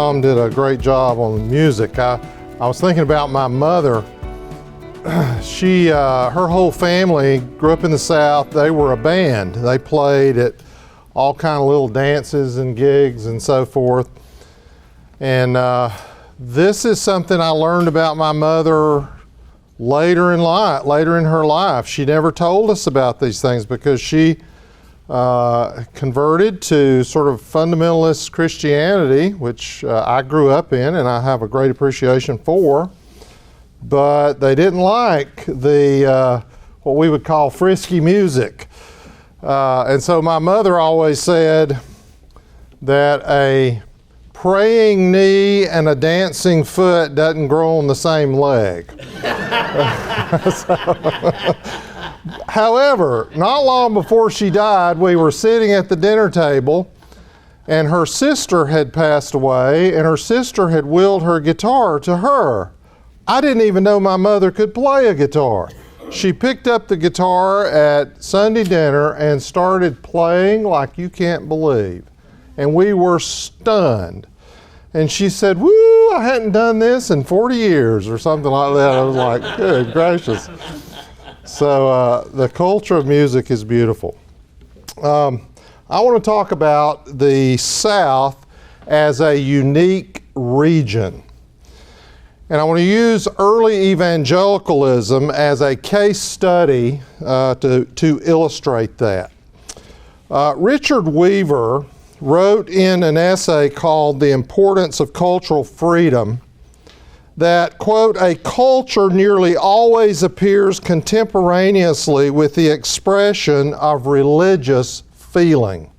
Tom did a great job on music. I was thinking about my mother. Her whole family grew up in the South. They were a band. They played at all kind of little dances and gigs and so forth. And this is something I learned about my mother later in her life. She never told us about these things because she converted to sort of fundamentalist Christianity, which I grew up in and I have a great appreciation for, but they didn't like the what we would call frisky music. And so my mother always said that a praying knee and a dancing foot doesn't grow on the same leg. However, not long before she died, we were sitting at the dinner table and her sister had passed away and her sister had willed her guitar to her. I didn't even know my mother could play a guitar. She picked up the guitar at Sunday dinner and started playing like you can't believe. And we were stunned. And she said, "Woo, I hadn't done this in 40 years or something like that." I was like, good gracious. So the culture of music is beautiful. I want to talk about the South as a unique region. And I want to use early evangelicalism as a case study to illustrate that. Richard Weaver wrote in an essay called The Importance of Cultural Freedom that, quote, "a culture nearly always appears contemporaneously with the expression of religious feeling."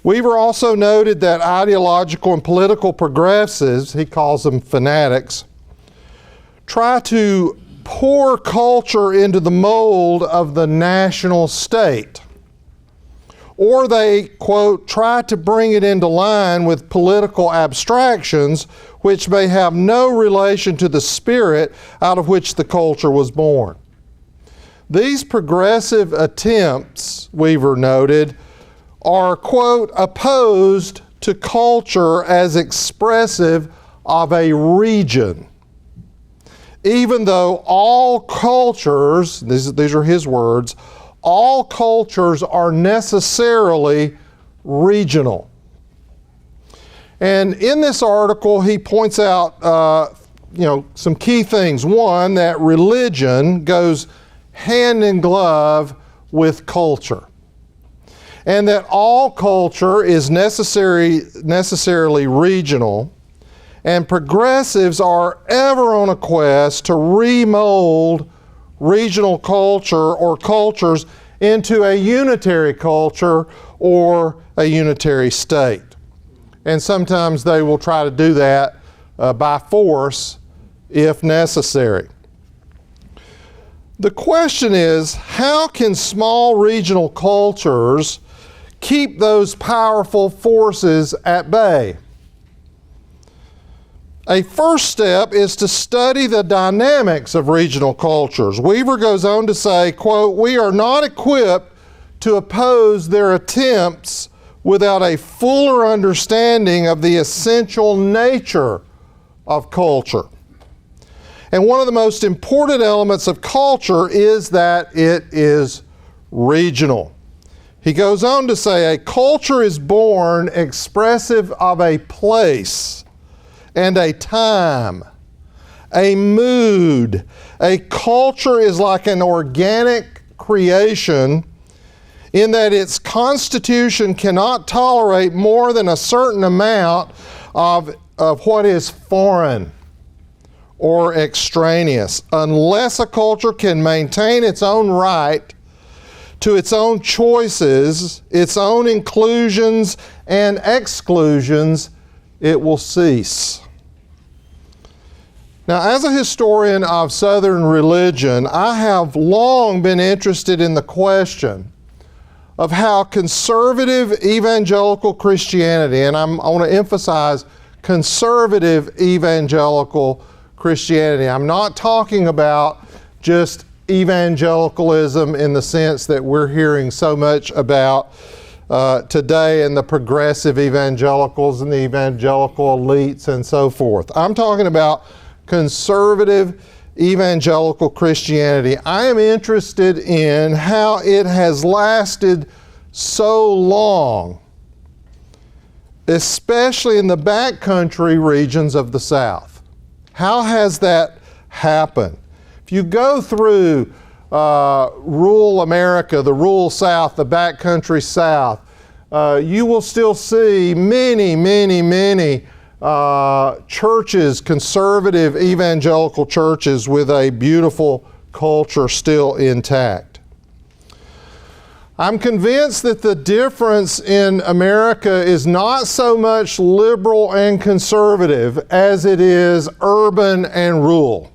Weaver also noted that ideological and political progressives, he calls them fanatics, try to pour culture into the mold of the national state. Or they, quote, try to bring it into line with political abstractions which may have no relation to the spirit out of which the culture was born. These progressive attempts, Weaver noted, are, quote, opposed to culture as expressive of a region. Even though all cultures, these are his words, all cultures are necessarily regional. And in this article, he points out, some key things. One, that religion goes hand in glove with culture. And that all culture is necessarily regional. And progressives are ever on a quest to remold regional culture or cultures into a unitary culture or a unitary state. And sometimes they will try to do that by force if necessary. The question is, how can small regional cultures keep those powerful forces at bay? A first step is to study the dynamics of regional cultures. Weaver goes on to say, quote, "we are not equipped to oppose their attempts without a fuller understanding of the essential nature of culture." And one of the most important elements of culture is that it is regional. He goes on to say, "a culture is born expressive of a place and a time, a mood. A culture is like an organic creation in that its constitution cannot tolerate more than a certain amount of what is foreign or extraneous. Unless a culture can maintain its own right to its own choices, its own inclusions and exclusions, it will cease." Now, as a historian of Southern religion, I have long been interested in the question of how conservative evangelical Christianity, and I want to emphasize conservative evangelical Christianity. I'm not talking about just evangelicalism in the sense that we're hearing so much about today and the progressive evangelicals and the evangelical elites and so forth. I'm talking about conservative evangelical Christianity. I am interested in how it has lasted so long, especially in the backcountry regions of the South. How has that happened? If you go through rural America, the rural South, the backcountry South, you will still see many churches, conservative evangelical churches with a beautiful culture still intact. I'm convinced that the difference in America is not so much liberal and conservative as it is urban and rural.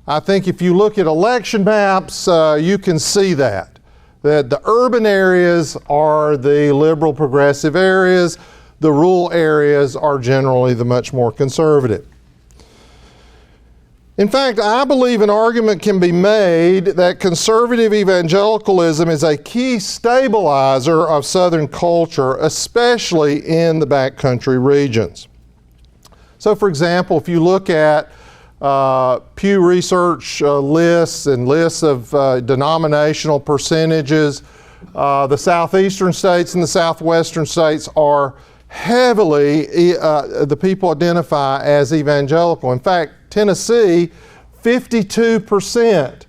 I think if you look at election maps, you can see that the urban areas are the liberal progressive areas, the rural areas are generally the much more conservative. In fact, I believe an argument can be made that conservative evangelicalism is a key stabilizer of Southern culture, especially in the backcountry regions. So, for example, if you look at Pew Research lists and lists of denominational percentages, the southeastern states and the southwestern states are heavily, the people identify as evangelical. In fact, Tennessee, 52%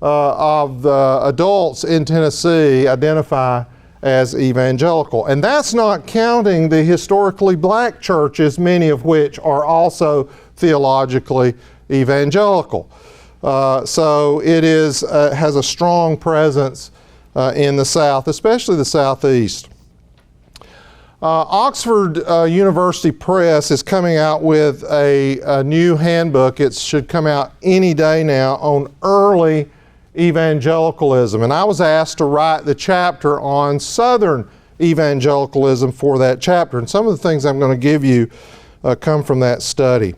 of the adults in Tennessee identify as evangelical. And that's not counting the historically black churches, many of which are also theologically evangelical. So it has a strong presence in the South, especially the Southeast. Oxford University Press is coming out with a new handbook. It should come out any day now on early evangelicalism. And I was asked to write the chapter on Southern evangelicalism for that chapter. And some of the things I'm going to give you come from that study.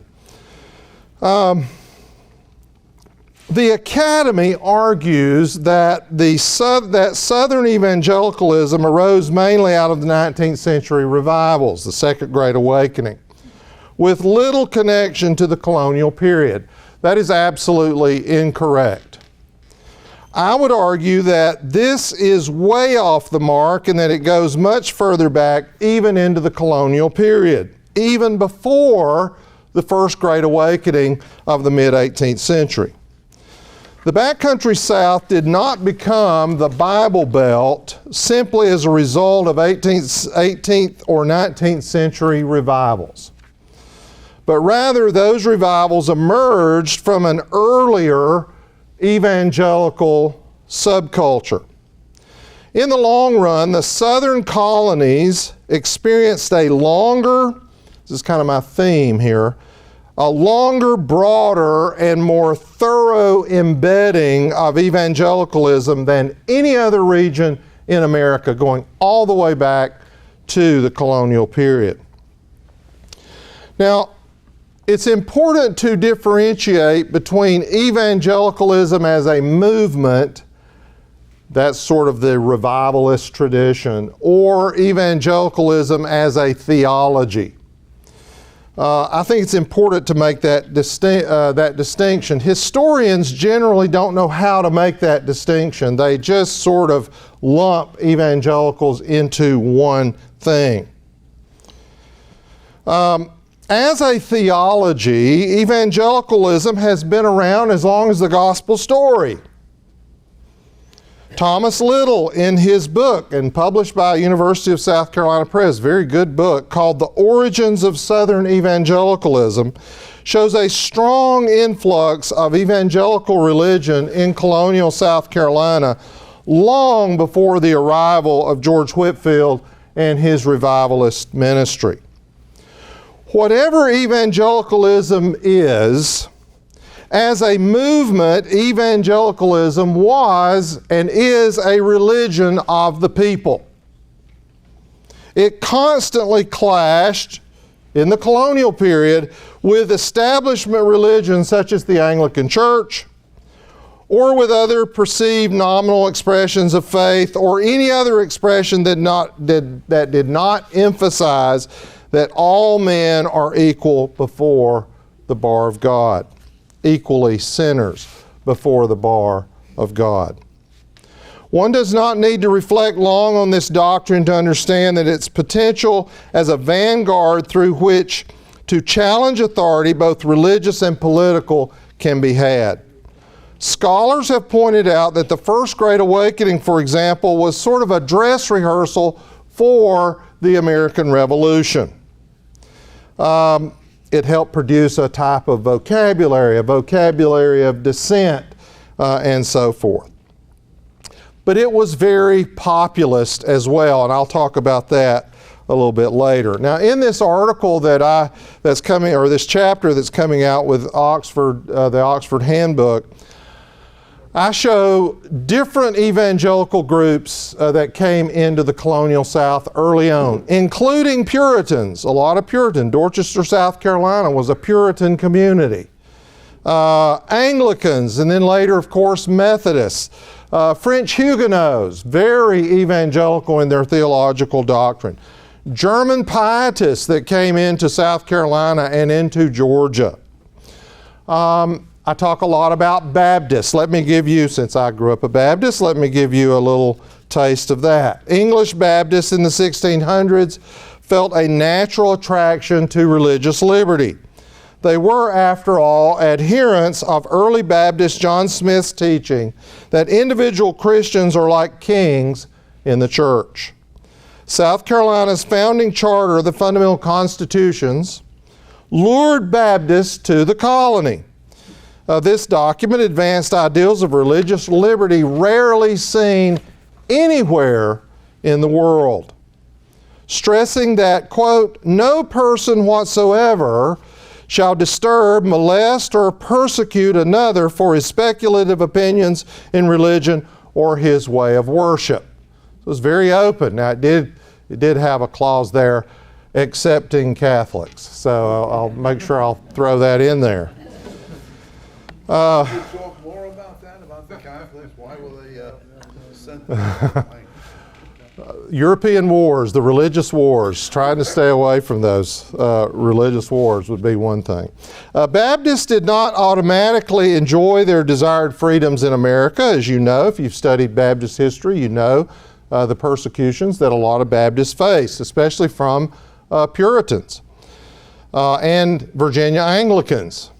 The Academy argues that that Southern evangelicalism arose mainly out of the 19th century revivals, the Second Great Awakening, with little connection to the colonial period. That is absolutely incorrect. I would argue that this is way off the mark and that it goes much further back, even into the colonial period, even before the First Great Awakening of the mid-18th century. The backcountry South did not become the Bible Belt simply as a result of 18th or 19th century revivals, but rather those revivals emerged from an earlier evangelical subculture. In the long run, the southern colonies experienced a longer, this is kind of my theme here, a longer, broader, and more thorough embedding of evangelicalism than any other region in America, going all the way back to the colonial period. Now, it's important to differentiate between evangelicalism as a movement, that's sort of the revivalist tradition, or evangelicalism as a theology. I think it's important to make that distinction. Historians generally don't know how to make that distinction. They just sort of lump evangelicals into one thing. As a theology, evangelicalism has been around as long as the gospel story. Thomas Little, in his book, and published by University of South Carolina Press, very good book, called The Origins of Southern Evangelicalism, shows a strong influx of evangelical religion in colonial South Carolina long before the arrival of George Whitefield and his revivalist ministry. Whatever evangelicalism is, as a movement, evangelicalism was and is a religion of the people. It constantly clashed in the colonial period with establishment religions such as the Anglican Church or with other perceived nominal expressions of faith, or any other expression that did not emphasize that all men are equal before the bar of God, equally sinners before the bar of God. One does not need to reflect long on this doctrine to understand that its potential as a vanguard through which to challenge authority, both religious and political, can be had. Scholars have pointed out that the First Great Awakening, for example, was sort of a dress rehearsal for the American Revolution. It helped produce a type of vocabulary, a vocabulary of dissent, and so forth. But it was very populist as well, and I'll talk about that a little bit later. Now, in this article that's coming, or this chapter that's coming out with Oxford, the Oxford Handbook, I show different evangelical groups that came into the colonial South early on, including Puritans, a lot of Puritan. Dorchester, South Carolina was a Puritan community. Anglicans, and then later, of course, Methodists. French Huguenots, very evangelical in their theological doctrine. German pietists that came into South Carolina and into Georgia. I talk a lot about Baptists. Let me give you, since I grew up a Baptist, let me give you a little taste of that. English Baptists in the 1600s felt a natural attraction to religious liberty. They were, after all, adherents of early Baptist John Smith's teaching that individual Christians are like kings in the church. South Carolina's founding charter, the Fundamental Constitutions, lured Baptists to the colony. This document advanced ideals of religious liberty rarely seen anywhere in the world, stressing that, quote, no person whatsoever shall disturb, molest, or persecute another for his speculative opinions in religion or his way of worship. It was very open. Now, it did have a clause there, accepting Catholics. So I'll make sure I'll throw that in there. Can you talk more about that, about the Catholics? Why were they sent there? European wars, the religious wars, trying to stay away from those religious wars would be one thing. Baptists did not automatically enjoy their desired freedoms in America. As you know, if you've studied Baptist history, you know the persecutions that a lot of Baptists faced, especially from Puritans and Virginia Anglicans.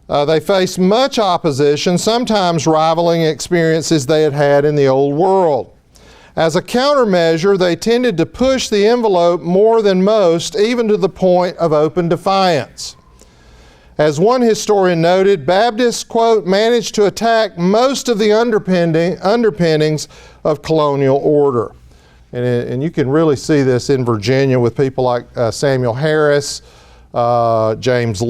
They faced much opposition, sometimes rivaling experiences they had had in the Old World. As a countermeasure, they tended to push the envelope more than most, even to the point of open defiance. As one historian noted, Baptists, quote, managed to attack most of the underpinnings of colonial order. And you can really see this in Virginia with people like Samuel Harris, James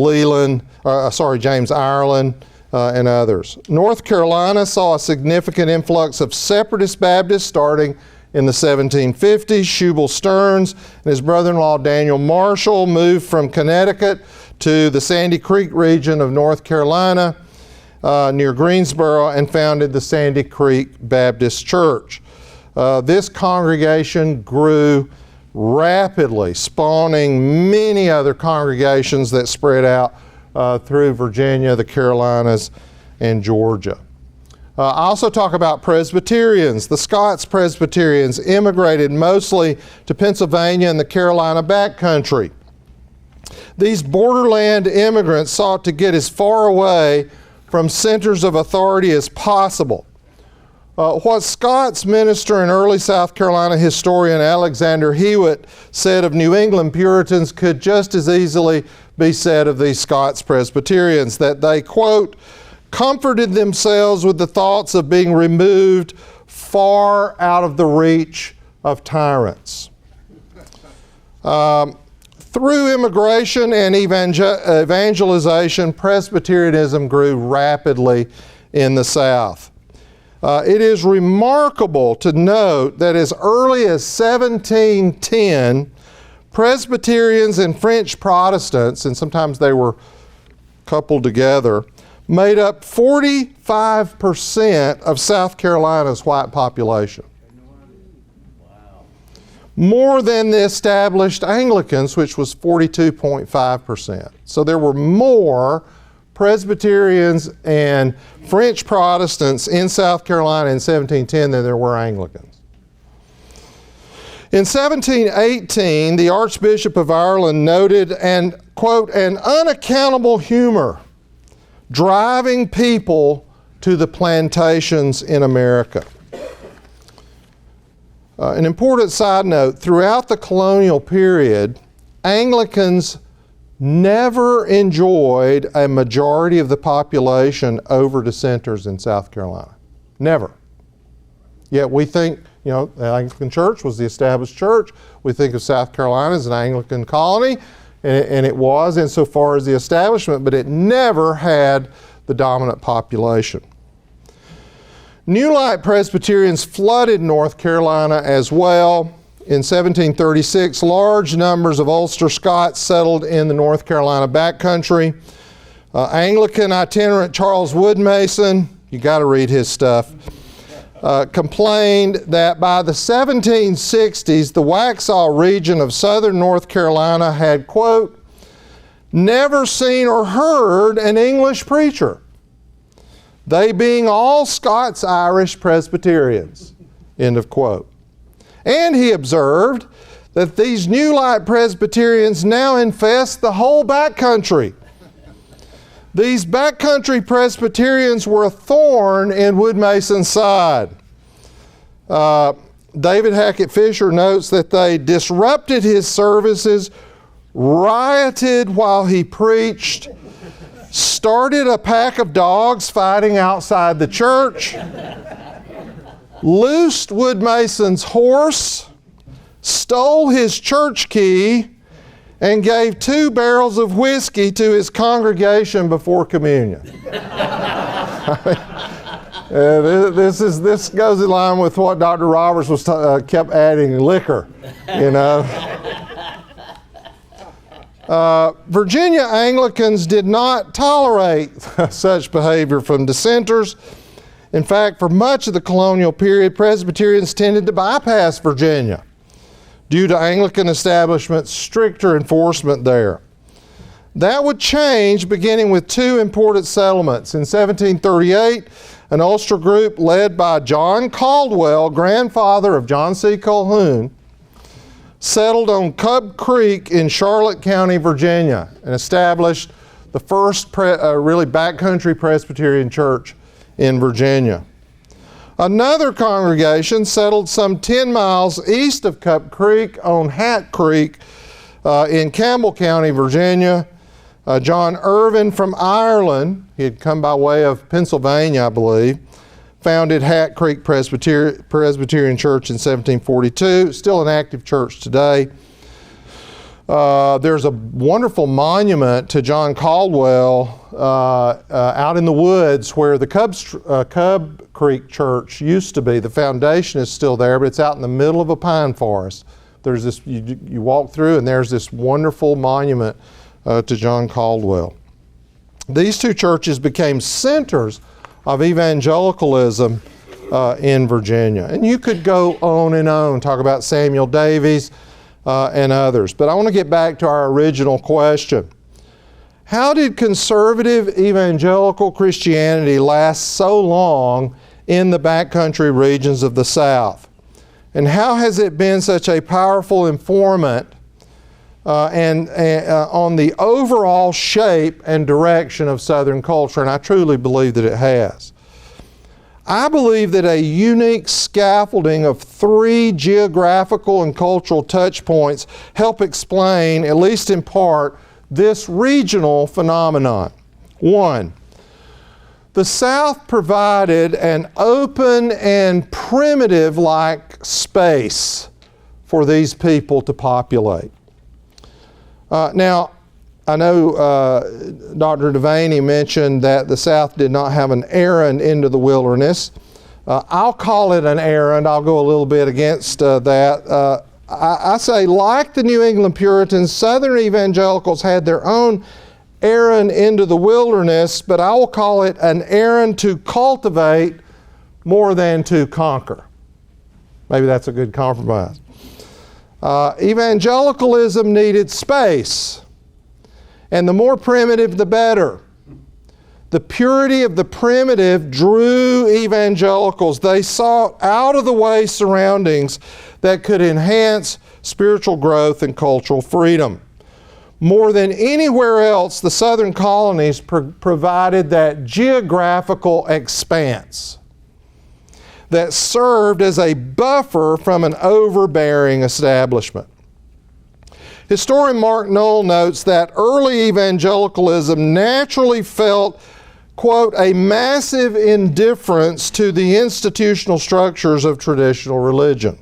Ireland, and others. North Carolina saw a significant influx of separatist Baptists starting in the 1750s. Shubal Stearns and his brother-in-law Daniel Marshall moved from Connecticut to the Sandy Creek region of North Carolina near Greensboro and founded the Sandy Creek Baptist Church. This congregation grew rapidly, spawning many other congregations that spread out through Virginia, the Carolinas, and Georgia. I also talk about Presbyterians. The Scots Presbyterians immigrated mostly to Pennsylvania and the Carolina backcountry. These borderland immigrants sought to get as far away from centers of authority as possible. What Scots minister and early South Carolina historian Alexander Hewitt said of New England Puritans could just as easily be said of these Scots Presbyterians, that they, quote, comforted themselves with the thoughts of being removed far out of the reach of tyrants. Through immigration and evangelization, Presbyterianism grew rapidly in the South. It is remarkable to note that as early as 1710, Presbyterians and French Protestants, and sometimes they were coupled together, made up 45% of South Carolina's white population. More than the established Anglicans, which was 42.5%. So there were more Presbyterians and French Protestants in South Carolina in 1710 than there were Anglicans. In 1718, the Archbishop of Ireland noted an, quote, an unaccountable humor driving people to the plantations in America. An important side note, throughout the colonial period, Anglicans never enjoyed a majority of the population over dissenters in South Carolina. Never. Yet we think, the Anglican Church was the established church. We think of South Carolina as an Anglican colony, and it was insofar as the establishment, but it never had the dominant population. New Light Presbyterians flooded North Carolina as well. In 1736, large numbers of Ulster Scots settled in the North Carolina backcountry. Anglican itinerant Charles Woodmason, you got to read his stuff, complained that by the 1760s, the Waxhaw region of southern North Carolina had, quote, never seen or heard an English preacher, they being all Scots-Irish Presbyterians, end of quote. And he observed that these New Light Presbyterians now infest the whole backcountry. These backcountry Presbyterians were a thorn in Woodmason's side. David Hackett Fisher notes that they disrupted his services, rioted while he preached, started a pack of dogs fighting outside the church, loosed Woodmason's horse, stole his church key, and gave 2 barrels of whiskey to his congregation before communion. This goes in line with what Dr. Roberts was kept adding, liquor, Virginia Anglicans did not tolerate such behavior from dissenters. In fact, for much of the colonial period, Presbyterians tended to bypass Virginia due to Anglican establishment's stricter enforcement there. That would change beginning with 2 important settlements. In 1738, an Ulster group led by John Caldwell, grandfather of John C. Colquhoun, settled on Cub Creek in Charlotte County, Virginia, and established the first really backcountry Presbyterian church in Virginia. Another congregation settled some 10 miles east of Cup Creek on Hat Creek in Campbell County, Virginia. John Irvin from Ireland, he had come by way of Pennsylvania, I believe, founded Hat Creek Presbyterian Church in 1742, still an active church today. There's a wonderful monument to John Caldwell out in the woods where the Cub Creek Church used to be. The foundation is still there, but it's out in the middle of a pine forest. There's this, you walk through and there's this wonderful monument to John Caldwell. These 2 churches became centers of evangelicalism in Virginia. And you could go on and on, talk about Samuel Davies and others. But I want to get back to our original question. How did conservative evangelical Christianity last so long in the backcountry regions of the South? And how has it been such a powerful informant on the overall shape and direction of Southern culture? And I truly believe that it has. I believe that a unique scaffolding of 3 geographical and cultural touch points help explain, at least in part, this regional phenomenon. 1, the South provided an open and primitive-like space for these people to populate. Now, I know Dr. Devaney mentioned that the South did not have an errand into the wilderness. I'll call it an errand. I'll go a little bit against that. I say, like the New England Puritans, Southern evangelicals had their own errand into the wilderness, but I will call it an errand to cultivate more than to conquer. Maybe that's a good compromise. Evangelicalism needed space, and the more primitive, the better. The purity of the primitive drew evangelicals. They sought out-of-the-way surroundings that could enhance spiritual growth and cultural freedom. More than anywhere else, the southern colonies provided that geographical expanse that served as a buffer from an overbearing establishment. Historian Mark Knoll notes that early evangelicalism naturally felt, quote, a massive indifference to the institutional structures of traditional religion.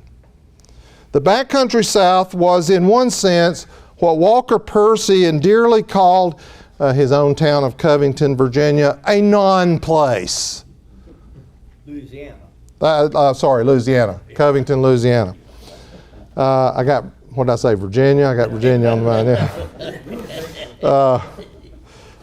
The backcountry South was, in one sense, what Walker Percy endearly called his own town of Covington, Virginia, a non-place. Louisiana. Louisiana. Covington, Louisiana. I got, what did I say, Virginia? I got Virginia on the mind. Yeah.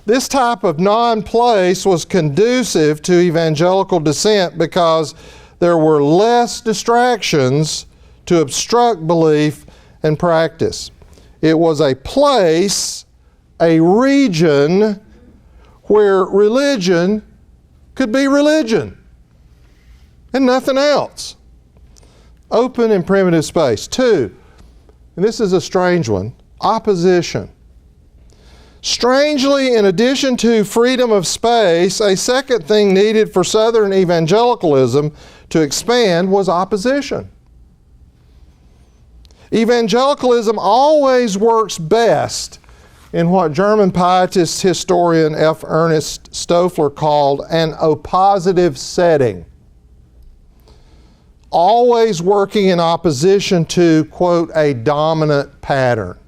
This type of non-place was conducive to evangelical dissent because there were less distractions to obstruct belief and practice. It was a place, a region, where religion could be religion and nothing else. Open and primitive space. 2, and this is a strange one, opposition. Strangely, in addition to freedom of space, a second thing needed for Southern evangelicalism to expand was opposition. Evangelicalism always works best in what German pietist historian F. Ernest Stoeffler called an oppositive setting. Always working in opposition to, quote, a dominant pattern.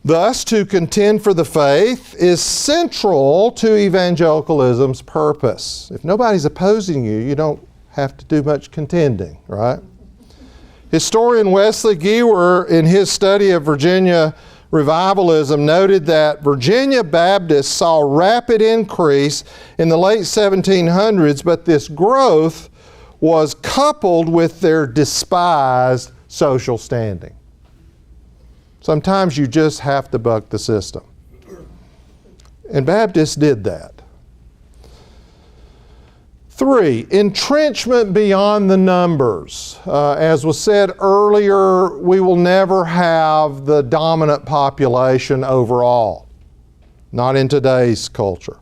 Thus, to contend for the faith is central to evangelicalism's purpose. If nobody's opposing you, you don't have to do much contending, right? Historian Wesley Gewer, in his study of Virginia revivalism, noted that Virginia Baptists saw rapid increase in the late 1700s, but this growth was coupled with their despised social standing. Sometimes you just have to buck the system. And Baptists did that. 3, entrenchment beyond the numbers. As was said earlier, we will never have the dominant population overall. Not in today's culture.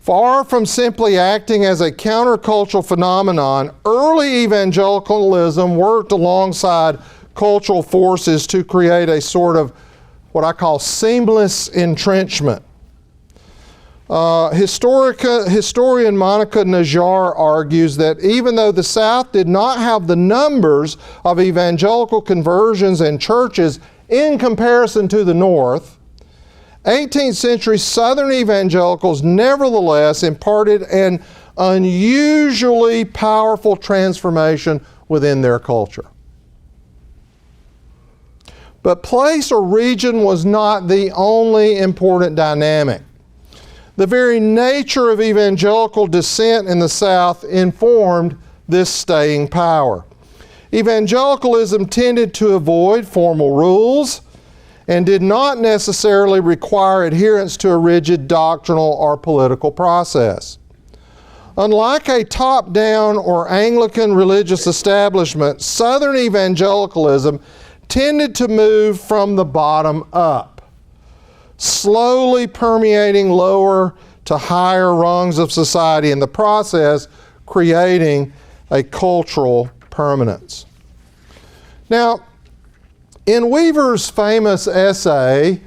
Far from simply acting as a countercultural phenomenon, early evangelicalism worked alongside cultural forces to create a sort of what I call seamless entrenchment. Historian Monica Najjar argues that even though the South did not have the numbers of evangelical conversions and churches in comparison to the North, 18th century Southern evangelicals nevertheless imparted an unusually powerful transformation within their culture. But place or region was not the only important dynamic. The very nature of evangelical dissent in the South informed this staying power. Evangelicalism tended to avoid formal rules and did not necessarily require adherence to a rigid doctrinal or political process. Unlike a top-down or Anglican religious establishment, Southern evangelicalism tended to move from the bottom up, slowly permeating lower to higher rungs of society, in the process creating a cultural permanence. Now, in Weaver's famous essay,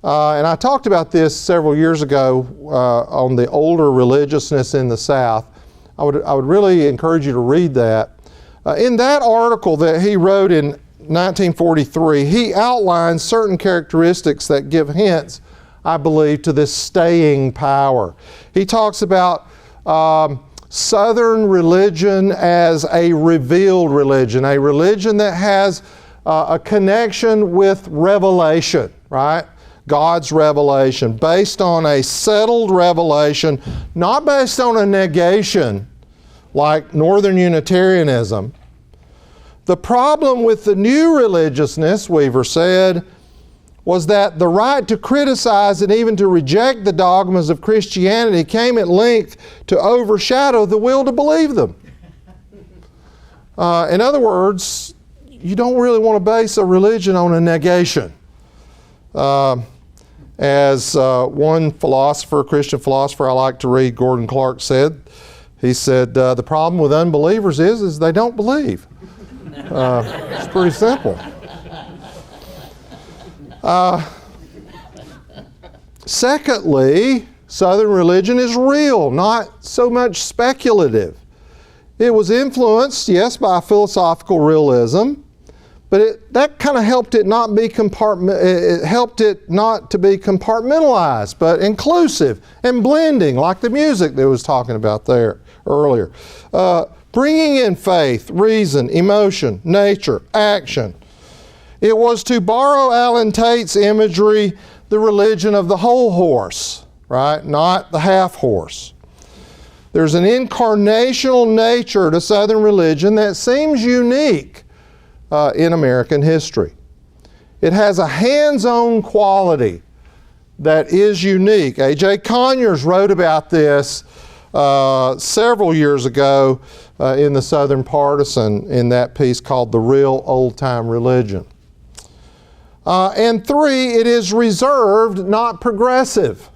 and I talked about this several years ago on the older religiousness in the South, I would really encourage you to read that. In that article that he wrote in 1943, he outlines certain characteristics that give hints, I believe, to this staying power. He talks about Southern religion as a revealed religion, a religion that has a connection with revelation, right? God's revelation, based on a settled revelation, not based on a negation like Northern Unitarianism. The problem with the new religiousness, Weaver said, was that the right to criticize and even to reject the dogmas of Christianity came at length to overshadow the will to believe them. In other words, you don't really want to base a religion on a negation. As one philosopher, Christian philosopher I like to read, Gordon Clark, said, he said, the problem with unbelievers is they don't believe. It's pretty simple. Secondly, Southern religion is real, not so much speculative. It was influenced, yes, by philosophical realism, but that kind of helped it not be it helped it not to be compartmentalized, but inclusive and blending, like the music that was talking about there earlier. Bringing in faith, reason, emotion, nature, action. It was, to borrow Alan Tate's imagery, the religion of the whole horse, right? Not the half horse. There's an incarnational nature to Southern religion that seems unique in American history. It has a hands-on quality that is unique. A.J. Conyers wrote about this several years ago in the Southern Partisan in that piece called The Real Old-Time Religion. And three, it is reserved, not progressive.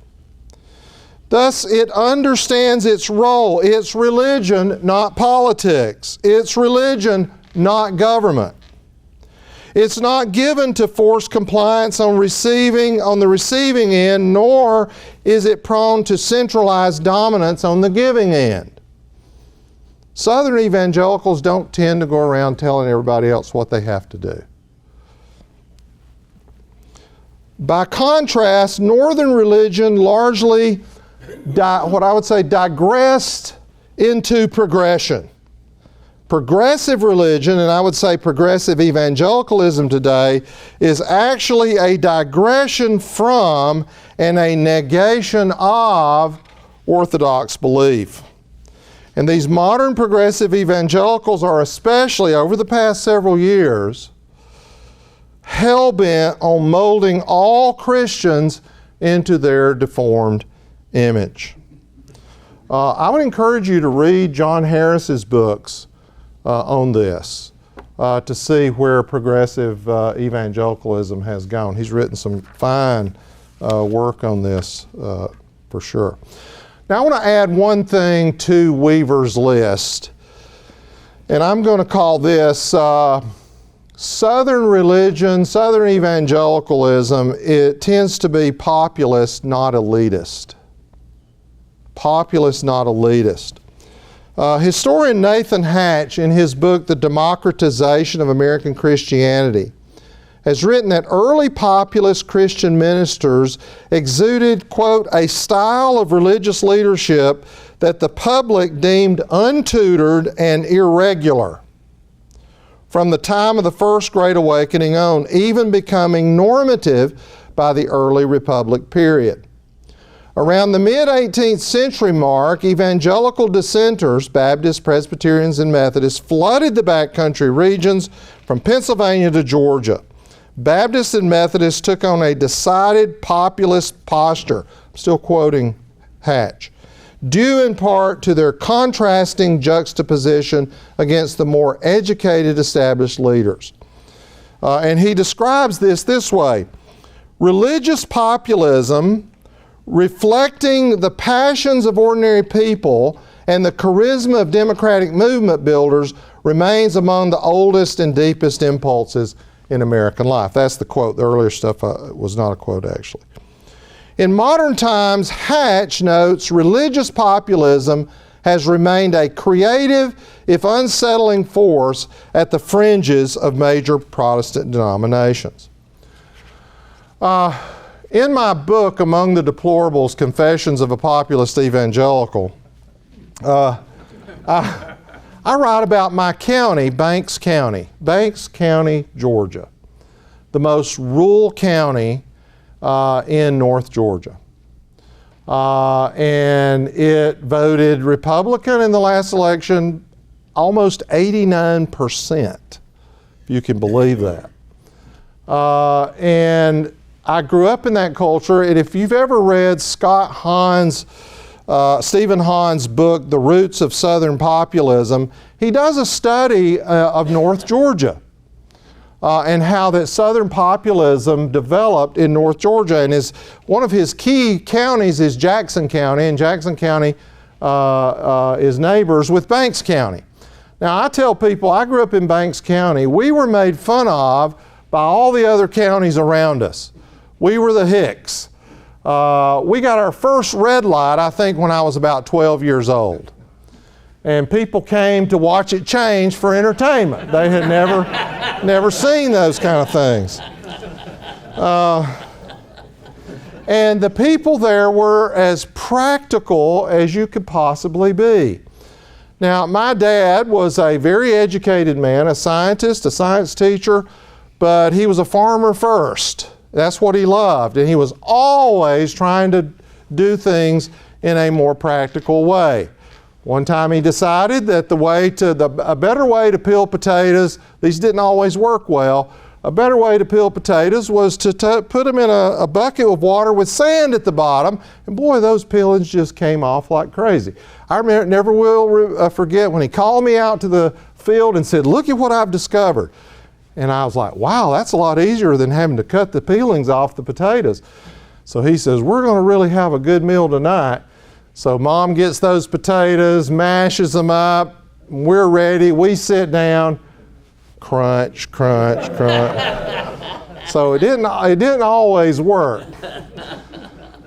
Thus, it understands its role. It's religion, not politics. It's religion, not government. It's not given to force compliance on the receiving end, nor is it prone to centralized dominance on the giving end. Southern evangelicals don't tend to go around telling everybody else what they have to do. By contrast, Northern religion largely, what I would say, digressed into progression. Progressive religion, and I would say progressive evangelicalism today, is actually a digression from and a negation of Orthodox belief. And these modern progressive evangelicals are especially, over the past several years, hell-bent on molding all Christians into their deformed image. I would encourage you to read John Harris's books on this to see where progressive evangelicalism has gone. He's written some fine work on this for sure. Now I want to add one thing to Weaver's list, and I'm going to call this Southern religion, Southern evangelicalism. It tends to be populist, not elitist. Populist, not elitist. Historian Nathan Hatch, in his book, The Democratization of American Christianity, has written that early populist Christian ministers exuded, quote, a style of religious leadership that the public deemed untutored and irregular from the time of the First Great Awakening on, even becoming normative by the early Republic period. Around the mid-18th century mark, evangelical dissenters, Baptists, Presbyterians, and Methodists, flooded the backcountry regions from Pennsylvania to Georgia. Baptists and Methodists took on a decided populist posture, I'm still quoting Hatch, due in part to their contrasting juxtaposition against the more educated established leaders. And he describes this way: religious populism, reflecting the passions of ordinary people and the charisma of democratic movement builders, remains among the oldest and deepest impulses in American life. That's the quote. The earlier stuff was not a quote, actually. In modern times, Hatch notes, religious populism has remained a creative, if unsettling, force at the fringes of major Protestant denominations. In my book, Among the Deplorables, Confessions of a Populist Evangelical, I write about my county, Banks County, Georgia, the most rural county in North Georgia. And it voted Republican in the last election, almost 89%, if you can believe that. And I grew up in that culture, and if you've ever read Stephen Hahn's book, The Roots of Southern Populism, he does a study of North Georgia and how that Southern populism developed in North Georgia. And one of his key counties is Jackson County, and Jackson County is neighbors with Banks County. Now, I tell people, I grew up in Banks County. We were made fun of by all the other counties around us. We were the hicks. We got our first red light, I think, when I was about 12 years old. And people came to watch it change for entertainment. They had never seen those kind of things. And the people there were as practical as you could possibly be. Now, my dad was a very educated man, a scientist, a science teacher, but he was a farmer first. That's what he loved, and he was always trying to do things in a more practical way. One time he decided that a better way to peel potatoes, these didn't always work well, a better way to peel potatoes was to put them in a bucket of water with sand at the bottom, and boy, those peelings just came off like crazy. I never will forget when he called me out to the field and said, "Look at what I've discovered." And I was like, wow, that's a lot easier than having to cut the peelings off the potatoes. So he says, "We're going to really have a good meal tonight." So Mom gets those potatoes, mashes them up, we're ready, we sit down, crunch, crunch, crunch. So it didn't always work.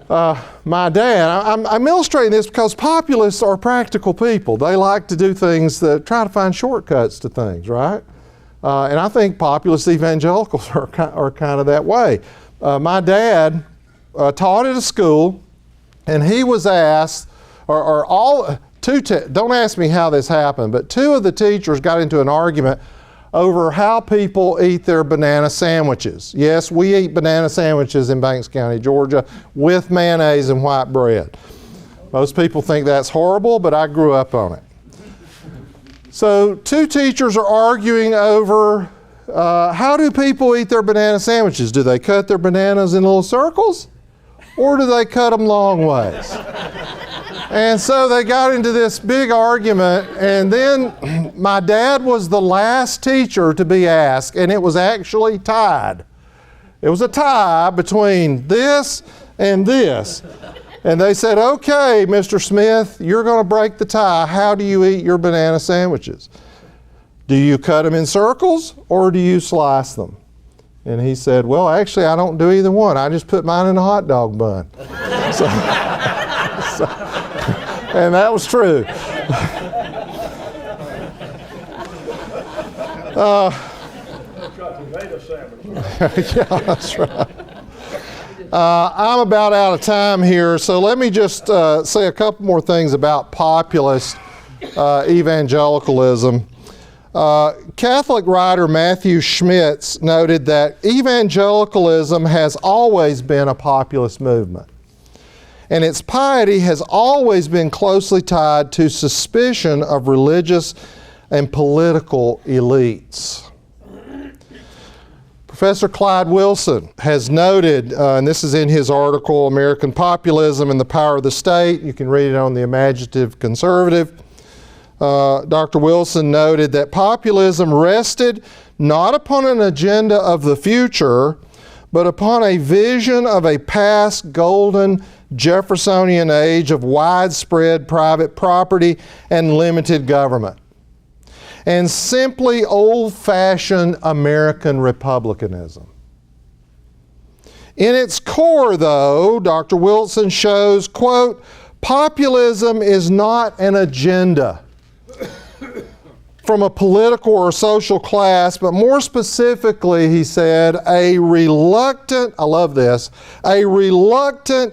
My dad, I'm illustrating this because populists are practical people. They like to do things that try to find shortcuts to things, right? And I think populist evangelicals are kind of that way. My dad taught at a school, and he was asked, don't ask me how this happened, but two of the teachers got into an argument over how people eat their banana sandwiches. Yes, we eat banana sandwiches in Banks County, Georgia, with mayonnaise and white bread. Most people think that's horrible, but I grew up on it. So two teachers are arguing over how do people eat their banana sandwiches? Do they cut their bananas in little circles, or do they cut them long ways? And so they got into this big argument, and then my dad was the last teacher to be asked, and it was actually tied. It was a tie between this and this. And they said, "Okay, Mr. Smith, you're going to break the tie. How do you eat your banana sandwiches? Do you cut them in circles, or do you slice them?" And he said, "Well, actually, I don't do either one. I just put mine in a hot dog bun." And that was true. Yeah, that's right. I'm about out of time here, so let me just say a couple more things about populist evangelicalism. Catholic writer Matthew Schmitz noted that evangelicalism has always been a populist movement, and its piety has always been closely tied to suspicion of religious and political elites. Professor Clyde Wilson has noted, and this is in his article, American Populism and the Power of the State. You can read it on the Imaginative Conservative. Dr. Wilson noted that populism rested not upon an agenda of the future, but upon a vision of a past golden Jeffersonian age of widespread private property and limited government, and simply old-fashioned American republicanism. In its core, though, Dr. Wilson shows, quote, "Populism is not an agenda from a political or social class, but more specifically," he said, a reluctant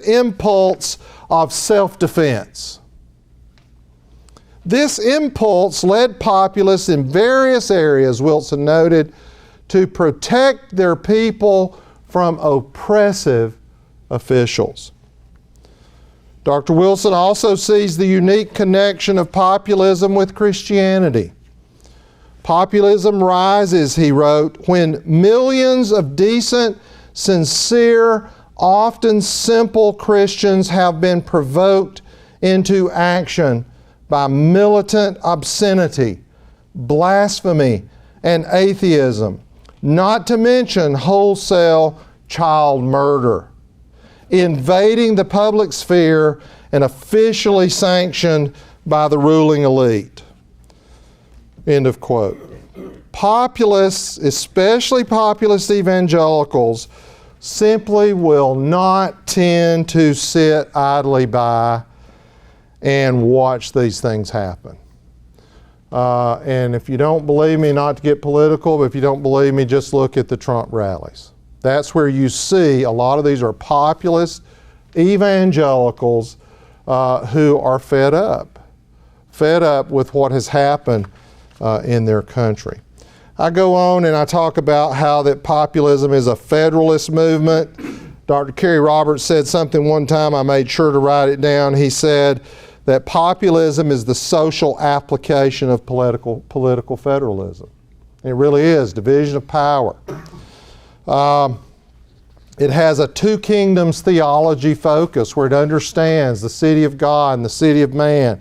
impulse of self-defense. This impulse led populists in various areas, Wilson noted, to protect their people from oppressive officials. Dr. Wilson also sees the unique connection of populism with Christianity. Populism rises, he wrote, when millions of decent, sincere, often simple Christians have been provoked into action by militant obscenity, blasphemy, and atheism, not to mention wholesale child murder, invading the public sphere and officially sanctioned by the ruling elite. End of quote. Populists, especially populist evangelicals, simply will not tend to sit idly by and watch these things happen. And if you don't believe me, not to get political, but if you don't believe me, just look at the Trump rallies. That's where you see a lot of these are populist evangelicals who are fed up with what has happened in their country. I go on and I talk about how that populism is a federalist movement. Dr. Kerry Roberts said something one time, I made sure to write it down. He said that populism is the social application of political federalism. It really is, division of power. It has a two kingdoms theology focus where it understands the city of God and the city of man.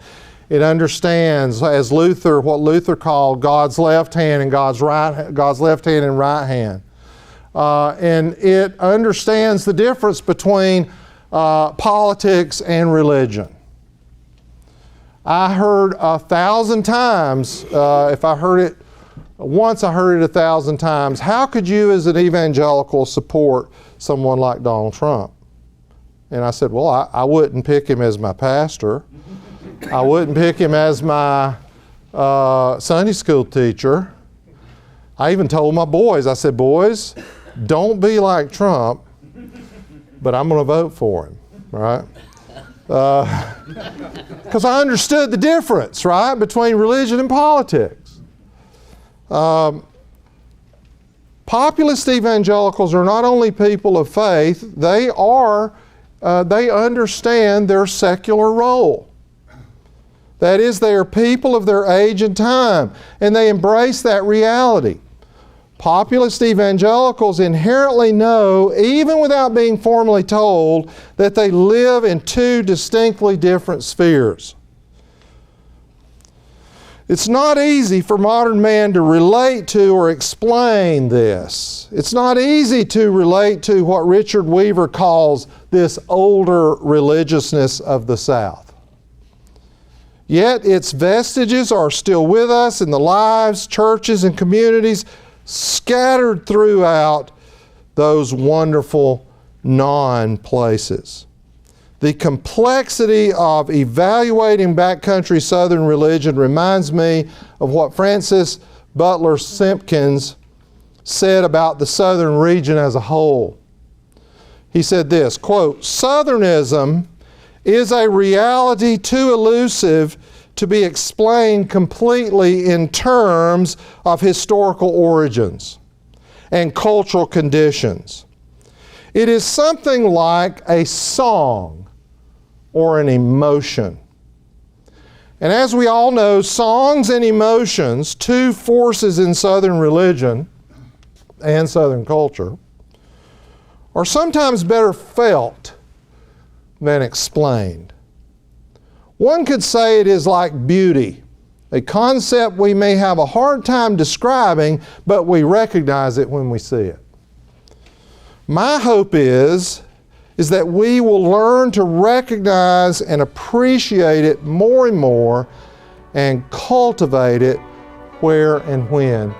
It understands, as what Luther called God's left hand and God's left hand and right hand. And it understands the difference between politics and religion. I heard 1,000 times, if I heard it once, I heard it 1,000 times. How could you as an evangelical support someone like Donald Trump? And I said, well, I wouldn't pick him as my pastor. I wouldn't pick him as my Sunday school teacher. I even told my boys, I said, boys, don't be like Trump, but I'm going to vote for him, right? Because I understood the difference, right, between religion and politics. Populist evangelicals are not only people of faith, they understand their secular role. That is, they are people of their age and time, and they embrace that reality. Populist evangelicals inherently know, even without being formally told, that they live in two distinctly different spheres. It's not easy for modern man to relate to or explain this. It's not easy to relate to what Richard Weaver calls this older religiousness of the South. Yet its vestiges are still with us in the lives, churches, and communities scattered throughout those wonderful non-places. The complexity of evaluating backcountry Southern religion reminds me of what Francis Butler Simpkins said about the Southern region as a whole. He said this, quote, "Southernism is a reality too elusive to be explained completely in terms of historical origins and cultural conditions. It is something like a song or an emotion. And as we all know, songs and emotions, two forces in Southern religion and Southern culture, are sometimes better felt than explained. One could say it is like beauty, a concept we may have a hard time describing, but we recognize it when we see it. My hope is that we will learn to recognize and appreciate it more and more and cultivate it where and when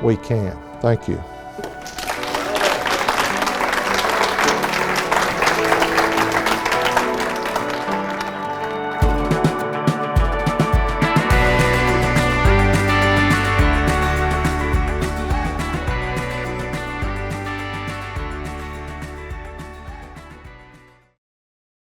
we can. Thank you.